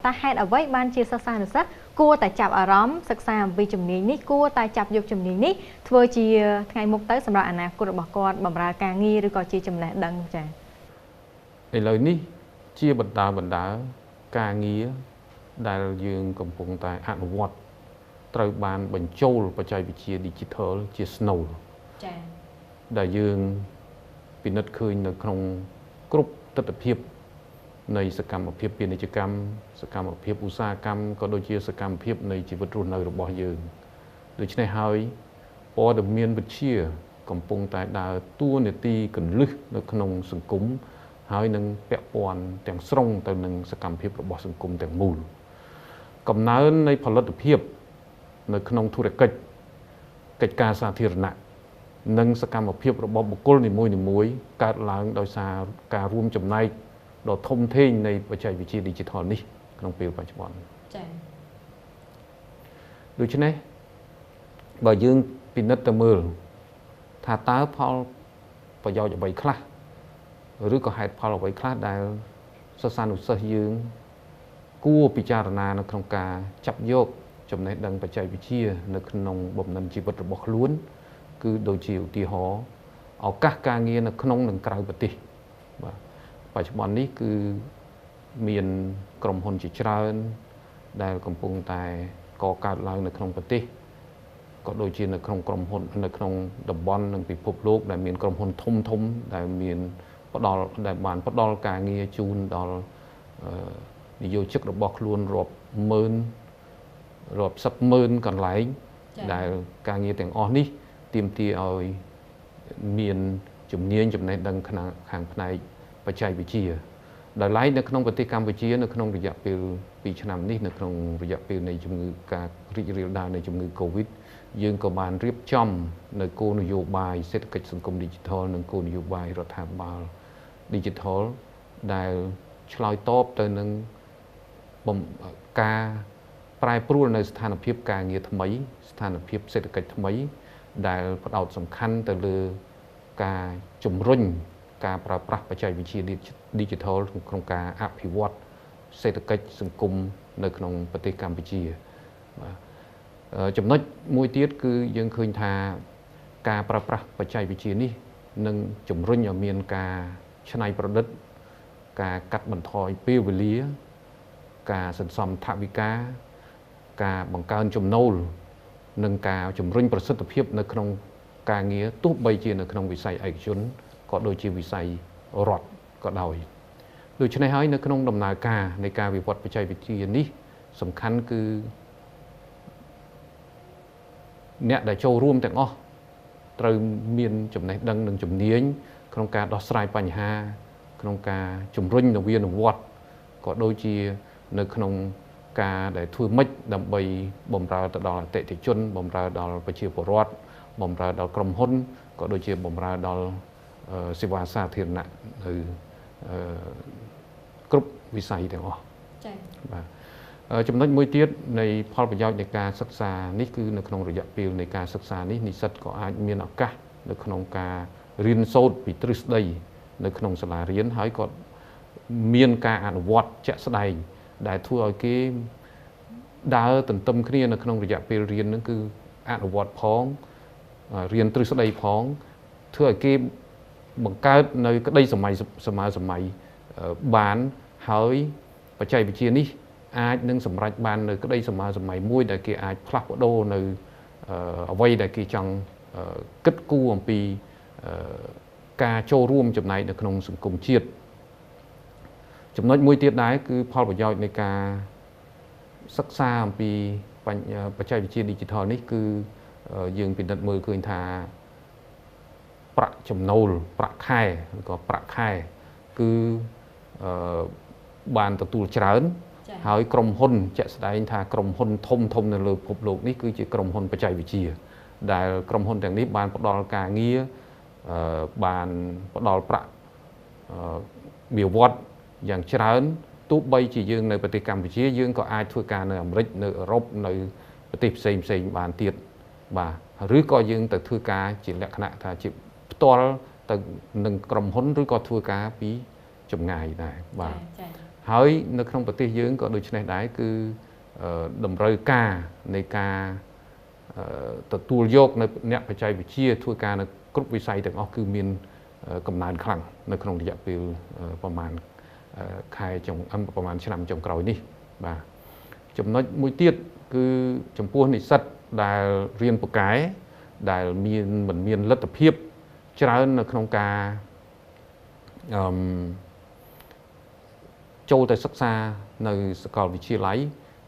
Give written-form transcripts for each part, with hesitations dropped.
ta hẹn ở vậy ban chia sẻ được rất cua tại chạp ở róm sắc xa vì chùm ní ní cua tại chạp dục chùm ní ní thưa chi ngày mục tới sầm rạ nè cô được bỏ con bầm ra càng nghi rồi coi chi chùm lẹ đằng chả lời ní chia bật đá càng nghi đại dương cầm phụng tại hạn vọt trời bàn bánh châu và chạy bị chia digital chia snow đại dương bị nứt khơiនៅក្នុងគ្រប់ទិដ្ឋភាពនៃសកម្មភាពពាណិជ្ជកម្មសកម្មភាពឧស្សាហកម្មក៏ដូចជាសកម្មភាពនៃជីវិតរស់នៅរបស់យើងដូច្នេះហើយព័ត៌មានវិទ្យាកំពុងតែដើរតួនាទីគន្លឹះនៅក្នុងសង្គមហើយនឹងពាក់ព័ន្ធទាំងស្រុងទៅនឹងសកម្មភាពរបស់សង្គមទាំងមូលកំណើននៃផលិតភាពនៅក្នុងធុរកិច្ចកិច្ចការសាធារណៈនិងសកម្មភាពរបស់បុគ្គលនីមួយៗកើតឡើងដោយសារការរួមចំណែកដ៏ធំធេងនៃបច្ចេកវិទ្យា Digital នេះក្នុងពេលបច្ចុប្បន្នចា៎ដូច្នេះបើយើងពិនិត្យទៅមើលថាតើផលប្រយោជន៍អ្វីខ្លះឬក៏ហេតុផលអ្វីខ្លះដែលសិស្សានុសិស្សយើងគួរពិចារណានៅក្នុងការចាប់យកចំណេះដឹងបច្ចេកវិទ្យានៅក្នុងបំណិនជីវិតរបស់ខ្លួនគឺដូចជាឧទាហរណ៍ឱកាសការងារនៅក្នុងនិងក្រៅប្រទេសបាទបច្ចុប្បន្ននេះគឺមានក្រុមហ៊ុនជាច្រើនដែលកំពុងតែកកើតឡើងនៅក្នុងប្រទេសក៏ដូចជានៅក្នុងក្រុមហ៊ុននៅក្នុងតំបន់និងពិភពលោកដែលមានក្រុមហ៊ុនធំដែលមានបានផ្ដល់ការងារជូនដល់និយោជិករបស់ខ្លួនរាប់ម៉ឺនរាប់សិបម៉ឺនកន្លែងដែលការងារទាំងអស់នេះទាមទារឲ្យមានជំនាញចំណេះដឹងខាងផ្នែកបច្ចេកវិទ្យាដោយឡែកនៅក្នុងប្រទេសកម្ពុជានៅក្នុងរយៈពេល2ឆ្នាំនេះនៅក្នុងរយៈពេលនៃជំងឺការរីករាលដាលនៃជំងឺ Covid យើងក៏បានរៀបចំនៅគោលនយោបាយសេដ្ឋកិច្ចសង្គម Digital និងគោលនយោបាយរដ្ឋាភិបាល Digital ដែលឆ្លើយតបទៅនឹងការប្រែប្រួលនៅស្ថានភាពការងារថ្មីស្ថានភាពសេដ្ឋកិច្ចថ្មីដែលផ្ដោតសំខាន់ទៅលើការជំរុញការប្រើប្រាស់បច្ចេកវិទ្យា Digital ក្នុងការអភិវឌ្ឍសេដ្ឋកិច្ចសង្គមនៅក្នុងប្រទេសកម្ពុជាបាទចំណុចមួយទៀតគឺយើងឃើញថាការប្រើប្រាស់បច្ចេកវិទ្យានេះនឹងជំរុញឲ្យមានការច្នៃប្រឌិតការកាត់បន្ថយពេលវេលាការសន្សំថវិកាការបង្កើនចំណូលនិងការជំរុញប្រសិទ្ធភាពនៅក្នុងការងារទោះបីជានៅក្នុងវិស័យឯកជនក៏ដូចជាវិស័យរដ្ឋក៏ដោយដូច្នេះហើយនៅក្នុងដំណើរការនៃការវិវត្តបច្ចេកវិទ្យានេះសំខាន់គឺអ្នកដែលចូលរួមទាំងអស់ត្រូវមានចំណេះដឹងនិងជំនាញក្នុងការដោះស្រាយបញ្ហាក្នុងការជំរុញនវានុវត្តន៍ក៏ដូចជានៅក្នុងការដែលធ្វើម៉េចដើម្បីបម្រើទៅដល់អតិថិជនបម្រើដល់ប្រជាពលរដ្ឋបម្រើដល់ក្រុមហ៊ុនក៏ដូចជាបម្រើដល់សេវាសាធារណៈនៅគ្រប់វិស័យទាំងអស់ចា៎បាទចំណុចមួយទៀតនៃផលប្រយោជន៍នៃការសិក្សានេះគឺនៅក្នុងរយៈពេលនៃការសិក្សានេះនិស្សិតក៏អាចមានឱកាសនៅក្នុងការរៀនសូត្រពីទ្រឹស្ដីនៅក្នុងសាលារៀនហើយក៏មានការអនុវត្តជាក់ស្ដែងដែលធ្វើឲ្យគេដើរទន្ទឹមគ្នានៅក្នុងរយៈពេលរៀនហ្នឹងគឺអនុវត្តផងរៀនទ្រឹស្ដីផងធ្វើឲ្យគេបង្កើតនៅក្តីសម័យបានហើយបច្ចេកវិទ្យានេះអាចនឹងសម្រេចបាននៅក្តីសម័យមួយដែលគេអាចផ្លាស់ប្ដូរនៅអ្វីដែលគេចង់គិតគូរអំពីការចូលរួមចំណែកនៅក្នុងសង្គមជាតិចំណុចមួយទៀតដែរគឺផលប្រយោជន៍នៃការសិក្សាអំពីបច្ចេកវិទ្យា Digital នេះគឺយើងពិនិត្យមើលឃើញថាប្រាក់ចំណូលប្រាក់ខែឬក៏ប្រាក់ខែគឺបានទទួលច្រើនហើយក្រុមហ៊ុនជាក់ស្ដែងថាក្រុមហ៊ុនធំនៅលើពិភពលោកនេះគឺជាក្រុមហ៊ុនបច្ចេកវិទ្យាដែលក្រុមហ៊ុនទាំងនេះបានផ្ដល់ការងារបានផ្ដល់ប្រាក់បៀវត្សយ៉ាងច្រើនទោះបីជាយើងនៅប្រទេសកម្ពុជាយើងក៏អាចធ្វើការនៅអាមេរិកនៅអឺរ៉ុបនៅប្រទេសផ្សេងបានទៀតបាទឬក៏យើងទៅធ្វើការជាលក្ខណៈថាជាផ្ទាល់ទៅនឹងក្រុមហ៊ុនឬក៏ធ្វើការពីចម្ងាយដែរបាទហ ហើយនៅក្នុងប្រទេសយើងក៏ដូចនេះដែរគឺតម្រូវការនៃការទទួលយកនៅអ្នកបច្ចេកវិទ្យាធ្វើការនៅគ្រប់វិស័យទាំងអស់គឺមានកំណើនខ្លាំងនៅក្នុងរយៈពេលប្រហែលខែប្រហែលឆ្នាំចុងក្រោយនេះបាទចំណុចមួយទៀតគឺចំពោះនិស្សិតដែលរៀនពូកែដែលមិនមានលទ្ធភាពច្រើននៅក្នុងការចូលទៅសិក្សានៅសាកលវិទ្យាល័យ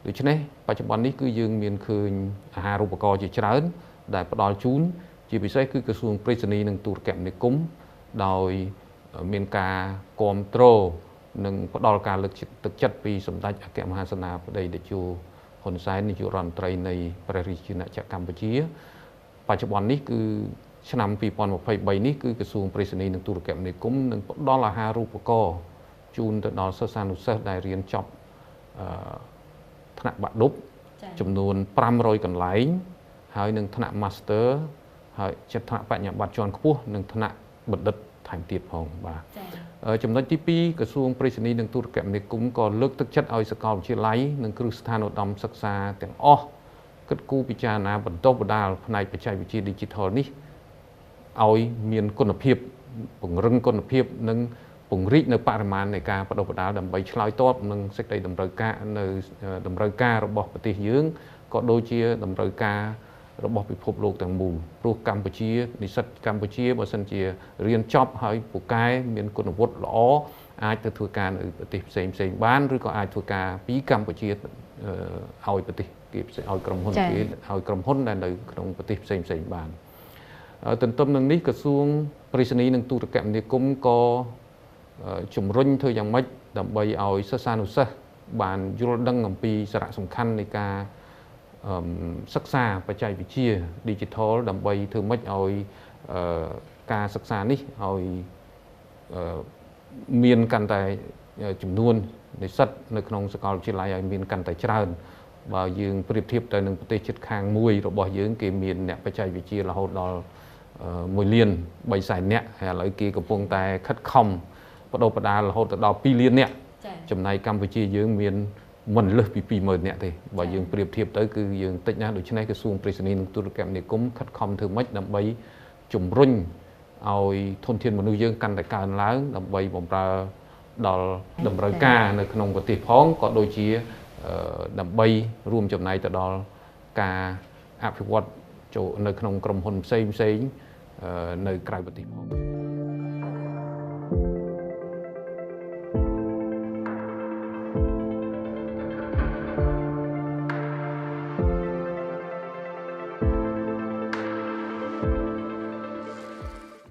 ដូច្នេះបច្ចុប្បន្ននេះគឺយើងមានឃើញអាហារូបករណ៍ជាច្រើនដែលផ្ដល់ជូនជាពិសេសគឺក្រសួងប្រៃសណីនិងទូរគមនាគមន៍ដោយមានការគ្រប់គ្រងនិងផ្ដល់ការលើកទឹកចិត្តពីសម្ដេចអគ្គមហាសេនាបតីតេជោហ៊ុនសែននាយករដ្ឋមន្ត្រីនៃព្រះរាជាណាចក្រកម្ពុជាបច្ចុប្បន្ននេះគឺឆ្នាំ2023នេះគឺក្រសួងប្រៃសណីនិងទូរគមនាគមន៍នឹងផ្ដល់អាហារូបករណ៍ជូនទៅដល់សិស្សានុសិស្សដែលរៀនចប់ថ្នាក់បាក់ឌុបចំនួន500កន្លែងហើយនឹងថ្នាក់ Master ហើយចិត្តថ្នាក់បញ្ញាបត្រជាន់ខ្ពស់និងថ្នាក់បណ្ឌិតថែមទៀតផងបាទចំណុចទី2ក្រសួងប្រៃសណីនិងទូរគមនាគមន៍ក៏លើកទឹកចិត្តឲ្យសាកលវិទ្យាល័យនិងគ្រឹះស្ថានឧត្តមសិក្សាទាំងអស់គិតគូរពិចារណាបន្តបណ្ដាលផ្នែកបច្ចេកវិទ្យា Digital នេះឲ្យមានគុណភាពពង្រឹងគុណភាពនិងពង្រីកនៅបរិមាណនៃការបណ្ដុះបណ្ដាលដើម្បីឆ្លើយតបនឹងសេចក្តីតម្រូវការរបស់ប្រទេសយើងក៏ដូចជាតម្រូវការរបស់ពិភពលោកទាំងមូលព្រោះកម្ពុជានិស្សិតកម្ពុជាបើសិនជារៀនចប់ហើយពូកែមានគុណវុឌ្ឍិល្អអាចទៅធ្វើការនៅប្រទេសផ្សេងបានឬក៏អាចធ្វើការពីកម្ពុជាឲ្យប្រទេសគេឲ្យក្រុមហ៊ុនគេឲ្យក្រុមហ៊ុនដែលនៅក្នុងប្រទេសផ្សេងបានទន្ទឹមនឹងនេះក្រសួងប្រៃសណីនិងទូរគមនាគមន៍ក៏ជំរុញធ្វើយ៉ាងម៉េចដើម្បីឲ្យសិស្សានុសិស្សបានយល់ដឹងអំពីសារៈសំខាន់នៃការសិក្សាបច្ចេកវិទ្យា Digital ដើម្បីធ្វើម៉េចឲ្យការសិក្សានេះឲ្យមានកាន់តែចំនួននិស្សិតនៅក្នុងសាកលវិទ្យាល័យឲ្យមានកាន់តែច្រើនបើយើងប្រៀបធៀបទៅនឹងប្រទេសជិតខាងមួយរបស់យើងគេមានអ្នកបច្ចេកវិទ្យារហូតដល់1លាន3សែននាក់ហើយឥឡូវគេកំពុងតែខិតខំបដិបដាលរហូតដល់2លាននាក់ចំណែកកម្ពុជាយើងមានមិនលើសពី20000នាក់ទេបើយើងប្រៀបធៀបទៅគឺយើងតិចណាស់ដូច្នេះក្រសួងប្រៃសណីនិងទូរគមនាគមន៍ខិតខំធ្វើម៉េចដើម្បីជំរុញឲ្យធនធានមនុស្សយើងកាន់តែកើនឡើងដើម្បីបម្រើដល់តម្រូវការនៅក្នុងប្រទេសផងក៏ដូចជាដើម្បីរួមចំណែកទៅដល់ការអភិវឌ្ឍចូលនៅក្នុងក្រុមហ៊ុនផ្សេងនៅក្រៅប្រទេសផង